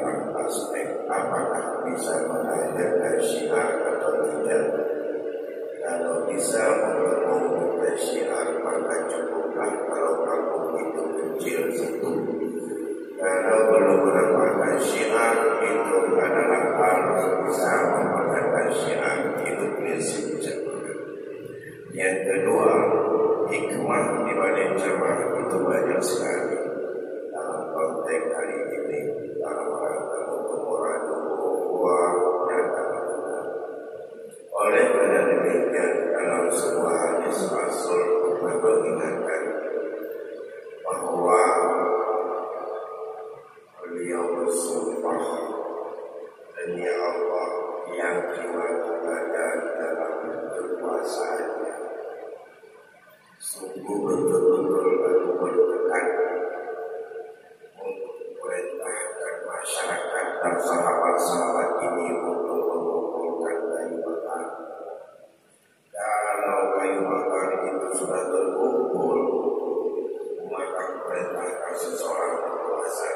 empat aspek. Apakah bisa mengajarkan syiar atau tidak? Kalau bisa mengumumkan syiar, maka cukuplah kalau kampung itu kecil satu. Kalau belum mendapatkan syiar, itu adalah harus bisa mendapatkan syiar. Itu prinsip jamaah. Yang kedua, hikmah di balik jamaah itu banyak sekali. Dalam konteks hari ini, dalam rangka untuk orang tua dan anak-anak. Oleh karena demikian, dalam sebuah hadis Rasul pernah mengingatkan bahwa beliau bersumpah demi Allah yang jiwa ada dalam kekuasaannya. Sungguh betul-betul aku bertekad untuk perintahkan masyarakat dan sahabat-sahabat ini untuk mengumpulkan kayu bakar. Kalau kayu bakar itu sudah terkumpul, maka perintahkan seseorang berkuasa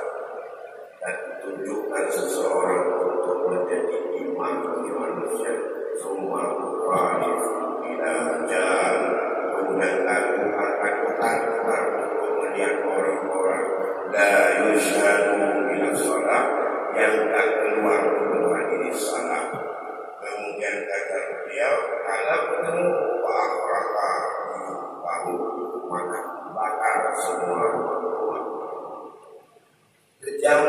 dan tunjukkan seseorang untuk menjadi imam bagi manusia. Semua khalif ila jalan. Kemudian aku akan putar-putar untuk melihat orang-orang la yushadu ila sholat yang tak keluar untuk hadiri salat. Kemudian kata beliau, kalau ketemu raka bahu, maka bakar semua orang. Kejam,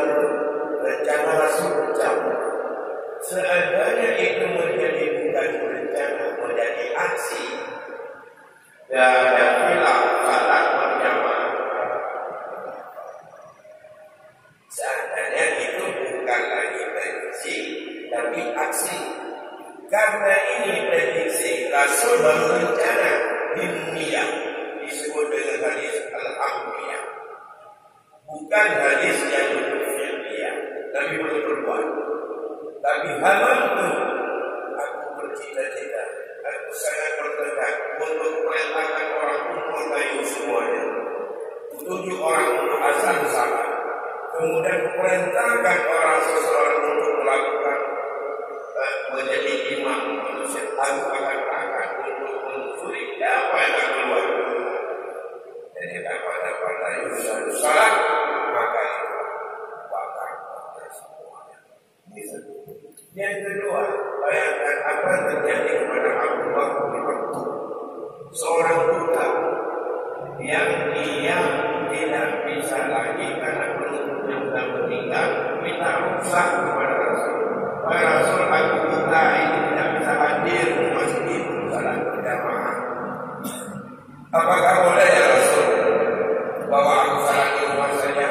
rencana Rasul kejam. Seandainya itu menjadi bukan rencana, menjadi aksi, dan ada khilaf salat berjamaah. Seandainya itu bukan lagi prediksi, tapi aksi. Karena ini prediksi, Rasul berencana dunia disebut dengan hadis al-amriyah. Bukan hadis yang berfi'liyah, tapi berbuat. Tapi halam itu aku bercita-cita, aku sangat bertekad untuk perintahkan orang kumpul kayu semuanya. Tunjuk orang untuk asal salat. Kemudian perintahkan orang seseorang untuk melakukan menjadi imam manusia. Aku akan untuk mencuri apa yang akan keluar. Jadi pada Yusuf salat, maka itu bakar semuanya. Yang kedua, bayangkan apa yang terjadi kepada Abdullah bin Mas'ud, seorang buta yang dia tidak bisa lagi karena penuntutnya sudah meninggal, minta rusak kepada Rasul. Wahai Rasul, aku buta ini tidak bisa hadir di masjid salat berjamaah. Apakah boleh ya Rasul bawa aku salat di rumah saja?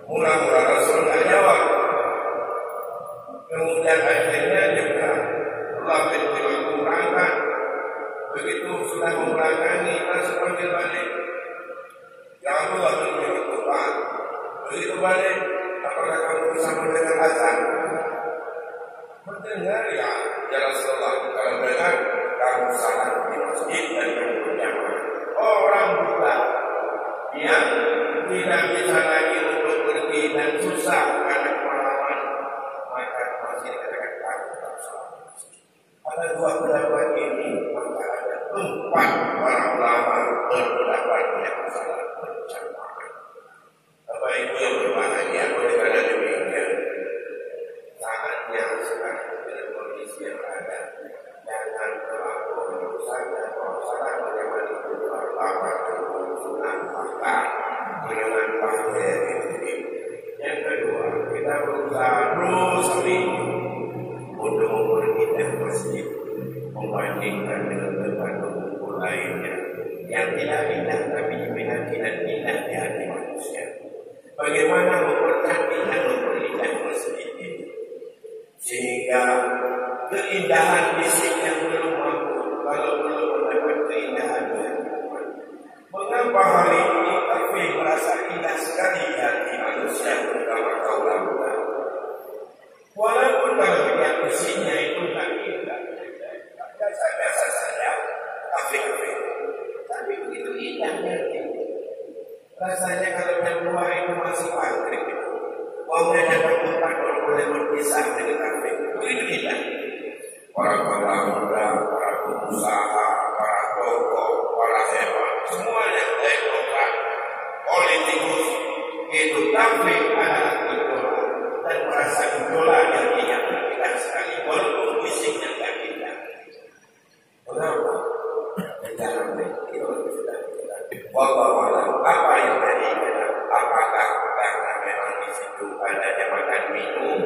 Mula-mula Rasul tidak jawab. Kemudian akhirnya juga Allah berangkat. Begitu sudah memulangi, Rasul panggil balik. Ya Allah berangkat. Begitu balik, apakah kamu bisa mendengar azan? Mendengar ya Rasulullah. Kalau dengar, kamu salat di masjid dan kamu berjamaah. Orang buta yang tidak bisa lagi untuk pergi dan susah karena pengalaman, maka masih akan tetap salat. Ada dua pendapat ini, maka ada 4 para ulama berpendapat yang salat berjamaah. Bapak Ibu yang berbahagia, oleh karena demikian, saatnya sekarang dengan kondisi yang ada, jangan terlalu saja kalau salat berjamaah itu terlambat dengan sunnah bahkan dengan pakai ini. Yang kedua, kita berusaha terus untuk memperindah masjid membandingkan dengan tempat kumpul lainnya yang tidak indah tapi tidak indah di hati manusia. Bagaimana mempercantik dan memperindah masjid ini sehingga keindahan fisiknya belum mampu kalau belum mendapat keindahannya. Mengapa hari ini kafe merasa indah sekali di hati manusia terutama kaum muda? Walaupun kalau lihat mesinnya itu tidak indah, biasa saja kafe-kafe, tapi begitu indahnya. Rasanya kalau yang luar itu masih pangkrik. Kemudian berkumpul boleh berpisah dari kafe. Begitu tidak. Para muda, para pengusaha, para tokoh, para hebat, semuanya demokrat, politikus itu kafe adalah idola dan merasa idola yang diinginkan sekali walaupun fisiknya tidak kita. Kenapa? Dalam itu sudah kita. Wallahualam apa yang terjadi? Apakah karena memang di situ ada makan minum?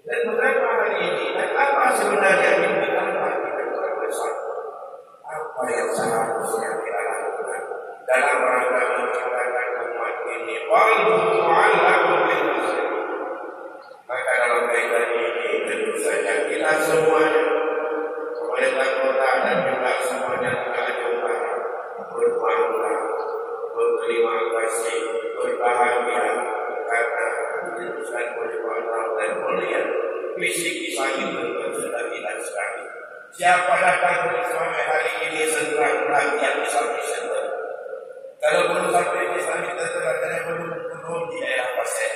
Dan mengapa hari ini? Dan apa sebenarnya yang kita lakukan besar? Apa yang seharusnya kita lakukan dalam rangka menciptakan umat ini? Maka dalam kaitan ini tentu saja kita semuanya, pemerintah kota dan juga semuanya Jakarta Utara berbangga, berterima kasih, berbahagia karena diputuskan oleh Allah dan melihat visi kisah itu sudah tidak sekali. Siapa datang sampai hari ini segera perhatian Islamic Center. Kalau belum sampai Islamic Center, katanya belum turun di daerah Pasir.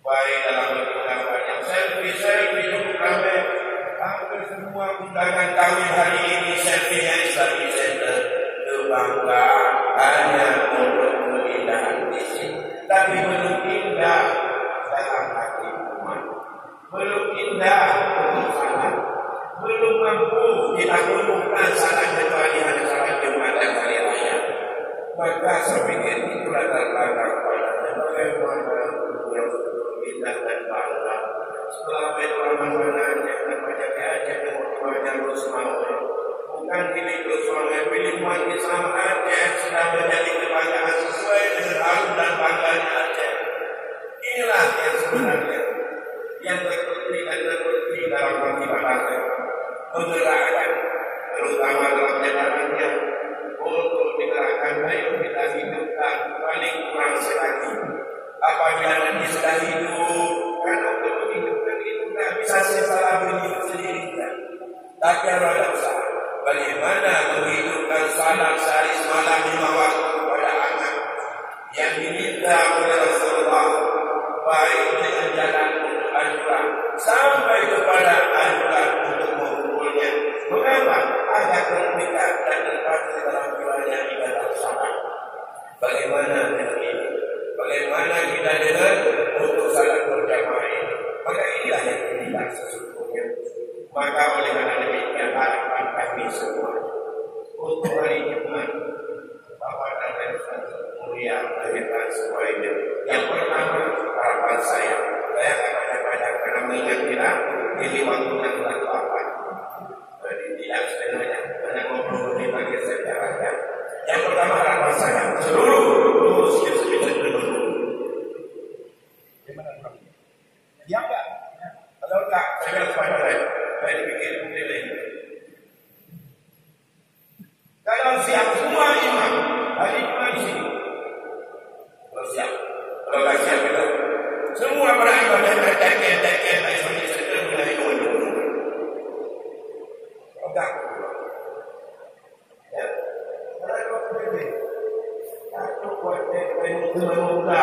Baik dalam undangan yang selfie cukup ramai. Hampir semua undangan kami hari ini selfie-nya Islamic Center. Kebanggaan hanya untuk keindahan fisik, tapi belum indah dalam hati umat. Belum indah untuk salat. Belum mampu kita umumkan salat kecuali hanya salat Jumat dan hari raya. Maka saya pikir itu latar belakang pada bagaimana yang indah dan bangga. Setelah berlalu namanya Aceh Timur Terus mau bukan pilih terus mau pilih umat Islam Aceh sudah menjadi kebanggaan sesuai dengan harum dan bangganya Aceh. Inilah yang sebenarnya yang terpenting dan terpenting dalam masyarakat menggerakkan terutama dalam jalanannya untuk digerakkan ayo kita hidupkan paling kurang sekali. Apabila nanti sudah hidup, kan untuk menghidupkan itu tidak bisa salah hidup sendiri. Tapi harus bagaimana menghidupkan salat sehari semalam 5 waktu kepada anak yang diminta oleh Rasulullah, baik dengan jalan untuk anjuran sampai kepada anjuran untuk mengumpulnya. Mengapa? Agar terpikat dan terpatri dalam jiwanya ibadah salat. Bagaimana dengan ini? Bagaimana kita dengan untuk salat berjamaah ini? Maka inilah yang tidak sesungguhnya. Maka oleh karena demikian harapan kami semua untuk hari Jumat Bapak dan mulia melahirkan semuanya. Yang pertama harapan saya akan banyak-banyak karena mengingat kita ini waktunya telah terlambat. Jadi tidak sebenarnya hanya ngobrol menit lagi saya jalankan. Yang pertama harapan saya seluruh pengurus yang sebisa dulu. Ya enggak? Kalau enggak, saya bilang kepada saya pikir pilih. Kalau siap semua imam, hari Jumat di sini. Kalau siap, kalau enggak siap kita, semua beramal dan bertekad, Islam Center mulai dulu. Enggak. Ya, kalau pilih, aku buat muda.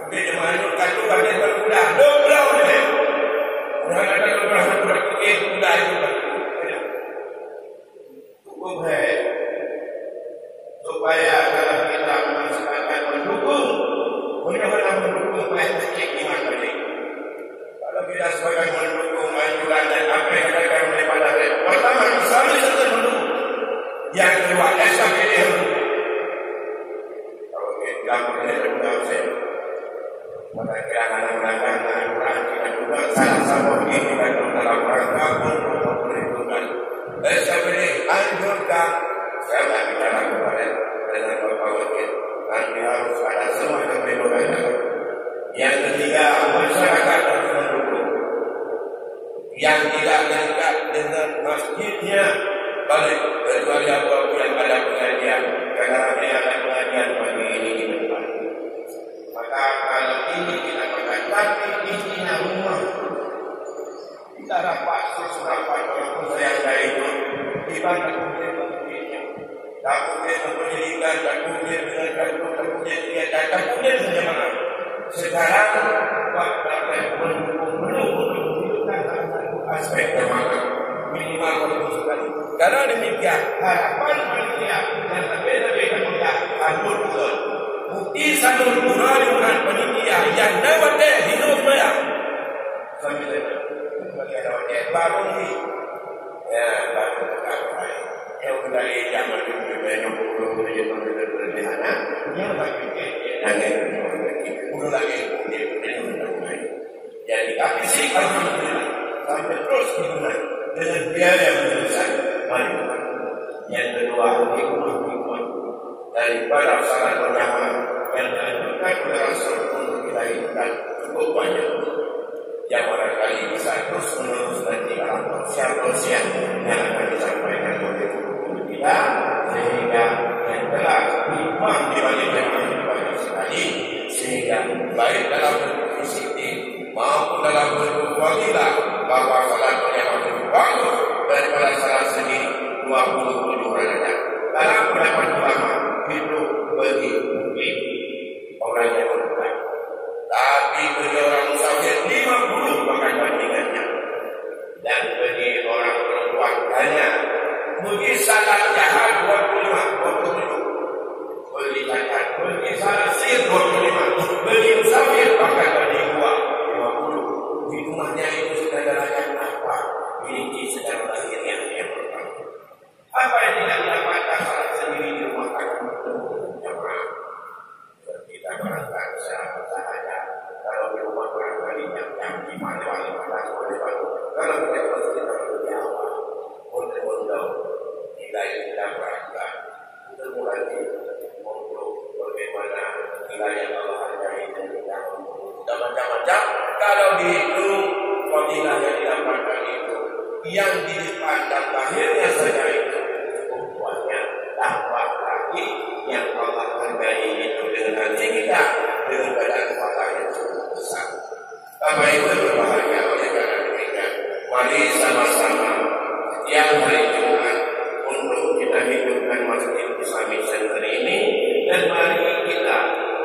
Dia menunjukkan itu bagian berkuda, dobra oleh. Orang ada beberapa berpikir kuda itu. Cukup supaya dalam kita masyarakat mendukung, benar-benar mendukung pelayanan iman tadi. Kalau kita sebagai mendukung anjuran dan apa yang akan daripada pertama Islam itu mendukung. Yang kedua SKPD mendukung. Kalau kita mendukung mereka akan melakukan perhatian juga sama-sama ini dan dalam rangka untuk memperhitungkan SKPD anjurkan saya tak bicara kemarin dengan Bapak Wakil nanti harus ada semua yang berbeda. Yang ketiga masyarakat harus mendukung yang tidak dekat dengan masjidnya balik kecuali apabila ada pengajian karena ada pengajian pagi ini di depan. Maka kalau ini kita menghadapi izinnya rumah kita dapat sesuatu walaupun saya itu dibantu oleh pendidikan, takutnya pendidikan, takutnya dengan dia kemudian jemaah. Sekarang Pak mendukung untuk menunjukkan satu aspek jemaah minimal konstitusi. Karena demikian harapan manusia dan lebih-lebih kemudian atur betul. Bukti satu dengan penitia yang dapat hidup saya. Sambil bagi ada baru ini, ya baru tercapai. Yang dari zaman dulu banyak belum berlebihana, yang lagi udah lagi jadi tapi sih alhamdulillah sampai terus digunakan dengan biaya yang besar. Yang kedua hikmah daripada salat berjamaah yang dianjurkan oleh Rasul untuk kita hidupkan cukup banyak. Yang barangkali bisa terus menerus nanti dalam persiap-persiap yang akan disampaikan oleh guru kita, sehingga yang telah hikmah dibagi jamaah banyak sekali, sehingga baik dalam bentuk fisik maupun dalam bentuk fadilah bahwa salat berjamaah lebih bagus daripada salat sendiri 27 rakaat. Dalam pendapat ulama itu bagi mukmin orang yang berbuat. Tapi bagi orang musafir 50 bahkan bandingannya. Dan bagi orang perempuan hanya bagi salat jahat 27. Bagi zakat, bagi salat sir 25. Bagi musafir bahkan banding 50. Hikmahnya itu sudah derajat apa? Ini secara lahirnya yang pertama. Apa yang tidak didapatkan salat sendiri di rumah tangga jamaah? Kita barangkali secara sahaja. Kalau di rumah barangkali jam 5 kalau kita harus kita lebih awal untuk nilai kita berangkat untuk mulai untuk bagaimana nilai yang Allah hargai dan kita dan macam-macam. Kalau dihitung fadilah yang didapatkan itu yang dipandang lahirnya saja itu ukurannya tambah lagi yang Allah hargai itu dengan hati kita dengan badan kepala yang cukup besar. Bapak Ibu yang berbahagia, oleh karena demikian, mari sama-sama setiap hari Jumat untuk kita hidupkan Masjid Islamic Center ini, dan mari kita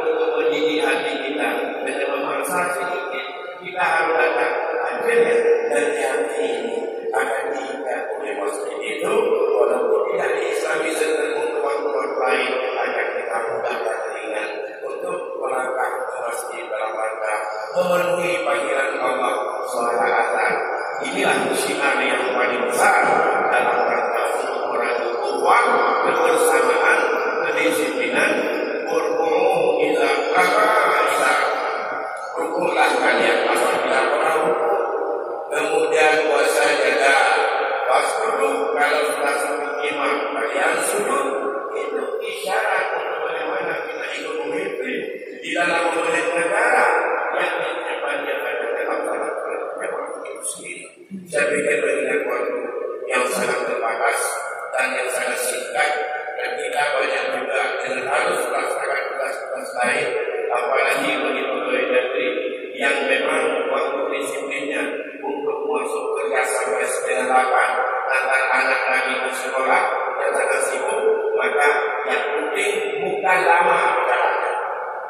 untuk mendidik hati kita dengan memaksa sedikit kita harus datang akhirnya dari hati ini akan diikat oleh masjid itu, walaupun tidak di Islamic Center untuk waktu-waktu lain akan kita mudahkan ringan untuk melangkah ke masjid dalam rangka memenuhi panggilan Allah SWT. Inilah syiar yang paling besar dalam rangka untuk orang ukhuwah, kebersamaan, kedisiplinan, urku'u idza qara rukulah kalian apabila orang ruku, kemudian puasa jaga pas duduk, kalau sudah sujud imam kalian sujud. Itu isyarat untuk bagaimana kita ikut memimpin di dalam pemerintahan negara yang dijalankan dalam salat jamaah itu sendiri. Saya pikir dengan waktu yang sangat terbatas dan yang sangat singkat, dan kita banyak juga dengan harus melaksanakan tugas-tugas lain, apalagi bagi pegawai negeri yang memang waktu disiplinnya untuk masuk kerja sampai setengah 8 antar anak lagi ke sekolah yang sangat sibuk, maka yang penting bukan lama jalannya,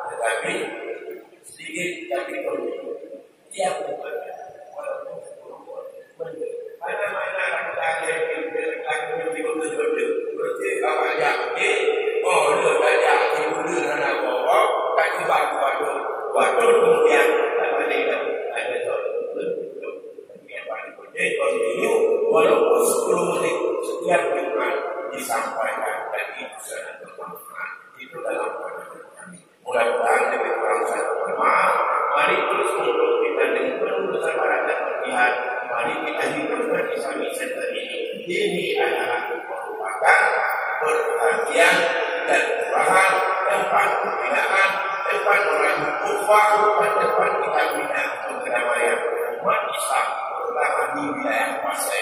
tetapi sedikit tapi penting. Tiap ibadah, walaupun 10 menit, mana-mana laki-laki yang berarti awalnya oh lu belajar dulu anak bawa kaki waktu kemudian apa dia ada yang paling penting continue walaupun 10 menit setiap Jumat disampaikan, dan itu sangat bermanfaat. Itu dalam pandangan kami. Mudah-mudahan lebih kurang satu bermanfaat. Mari terus untuk kita dengan penuh kesabaran dan berpihak. Mari kita hidupkan Islamic Center ini. Ini adalah merupakan perhatian dan curahan, tempat pembinaan, tempat orang ukhuwah, dan tempat kita bina untuk kedamaian umat Islam, terutama di wilayah Pasai.